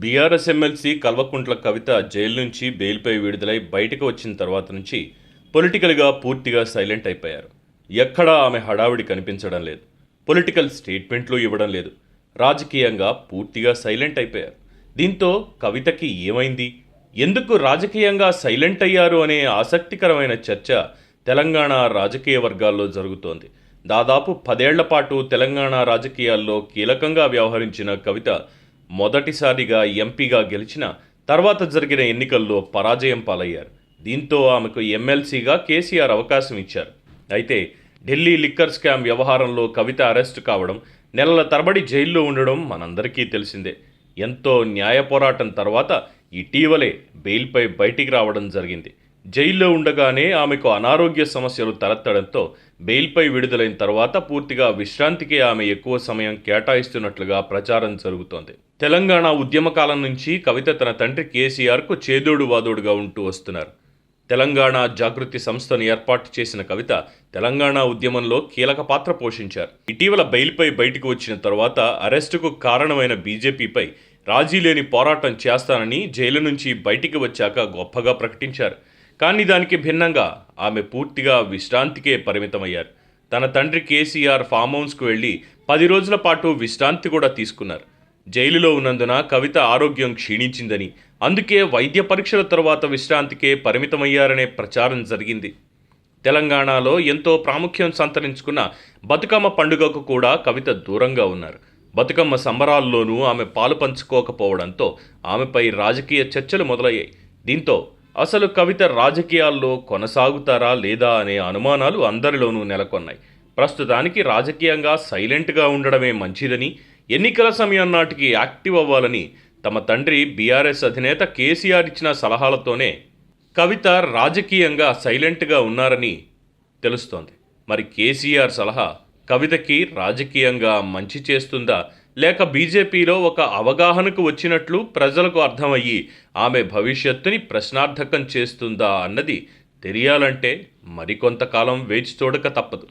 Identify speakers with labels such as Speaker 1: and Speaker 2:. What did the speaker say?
Speaker 1: BRS MLC Kalvakuntla Kavitha jail నుంచి బెయిల్పై విడుదలై బయటకు వచ్చిన తర్వాత నుంచి పొలిటికల్గా పూర్తిగా సైలెంట్ అయిపోయారు. ఎక్కడా ఆమె హడావిడి కనిపించడం లేదు. పొలిటికల్ స్టేట్మెంట్లు ఇవ్వడం లేదు. రాజకీయంగా పూర్తిగా సైలెంట్ అయిపోయారు. దీంతో కవితకి ఏమైంది, ఎందుకు రాజకీయంగా సైలెంట్ అయ్యారు అనే ఆసక్తికరమైన చర్చ తెలంగాణ రాజకీయ వర్గాల్లో జరుగుతోంది. దాదాపు 10 ఏళ్ల పాటు తెలంగాణ రాజకీయాల్లో కీలకంగా వ్యవహరించిన కవిత మొదటిసారిగా ఎంపీగా గెలిచిన తర్వాత జరిగిన ఎన్నికల్లో పరాజయం పాలయ్యారు. దీంతో ఆమెకు ఎమ్మెల్సీగా కేసీఆర్ అవకాశం ఇచ్చారు. అయితే ఢిల్లీ లిక్కర్ స్కామ్ వ్యవహారంలో కవిత అరెస్టు కావడం, నెలల తరబడి జైల్లో ఉండడం మనందరికీ తెలిసిందే. ఎంతో న్యాయ పోరాటం తర్వాత ఇటీవలే బెయిల్పై బయటికి రావడం జరిగింది. జైల్లో ఉండగానే ఆమెకు అనారోగ్య సమస్యలు తలెత్తడంతో బెయిల్పై విడుదలైన తర్వాత పూర్తిగా విశ్రాంతికే ఆమె ఎక్కువ సమయం కేటాయిస్తున్నట్లుగా ప్రచారం జరుగుతోంది. తెలంగాణ ఉద్యమకాలం నుంచి కవిత తన తండ్రి కేసీఆర్కు చేదోడు వాదోడుగా ఉంటూ వస్తున్నారు. తెలంగాణ జాగృతి సంస్థను ఏర్పాటు చేసిన కవిత తెలంగాణ ఉద్యమంలో కీలక పాత్ర పోషించారు. ఇటీవల బెయిల్పై బయటకు వచ్చిన తర్వాత అరెస్టుకు కారణమైన బీజేపీపై రాజీలేని పోరాటం చేస్తానని జైలు నుంచి బయటికి వచ్చాక గొప్పగా ప్రకటించారు. కానీ దానికి భిన్నంగా ఆమె పూర్తిగా విశ్రాంతికే పరిమితమయ్యారు. తన తండ్రి కేసీఆర్ ఫామ్ హౌస్కు వెళ్ళి 10 రోజుల పాటు విశ్రాంతి కూడా తీసుకున్నారు. జైలులో ఉన్నందున కవిత ఆరోగ్యం క్షీణించిందని, అందుకే వైద్య పరీక్షల తర్వాత విశ్రాంతికే పరిమితమయ్యారనే ప్రచారం జరిగింది. తెలంగాణలో ఎంతో ప్రాముఖ్యం సంతరించుకున్న బతుకమ్మ పండుగకు కూడా కవిత దూరంగా ఉన్నారు. బతుకమ్మ సంబరాల్లోనూ ఆమె పాలు పంచుకోకపోవడంతో ఆమెపై రాజకీయ చర్చలు మొదలయ్యాయి. దీంతో అసలు కవిత రాజకీయాల్లో కొనసాగుతారా లేదా అనే అనుమానాలు అందరిలోనూ నెలకొన్నాయి. ప్రస్తుతానికి రాజకీయంగా సైలెంట్గా ఉండడమే మంచిదని, ఎన్నికల సమయం నాటికి యాక్టివ్ అవ్వాలని తమ తండ్రి బీఆర్ఎస్ అధినేత కేసీఆర్ ఇచ్చిన సలహాలతోనే కవిత రాజకీయంగా సైలెంట్గా ఉన్నారని తెలుస్తోంది. మరి కేసీఆర్ సలహా కవితకి రాజకీయంగా మంచి చేస్తుందా, లేక బీజేపీలో ఒక అవగాహనకు వచ్చినట్లు ప్రజలకు అర్థమయ్యి ఆమె భవిష్యత్తుని ప్రశ్నార్థకం చేస్తుందా అన్నది తెలియాలంటే మరికొంతకాలం వేచి చూడక తప్పదు.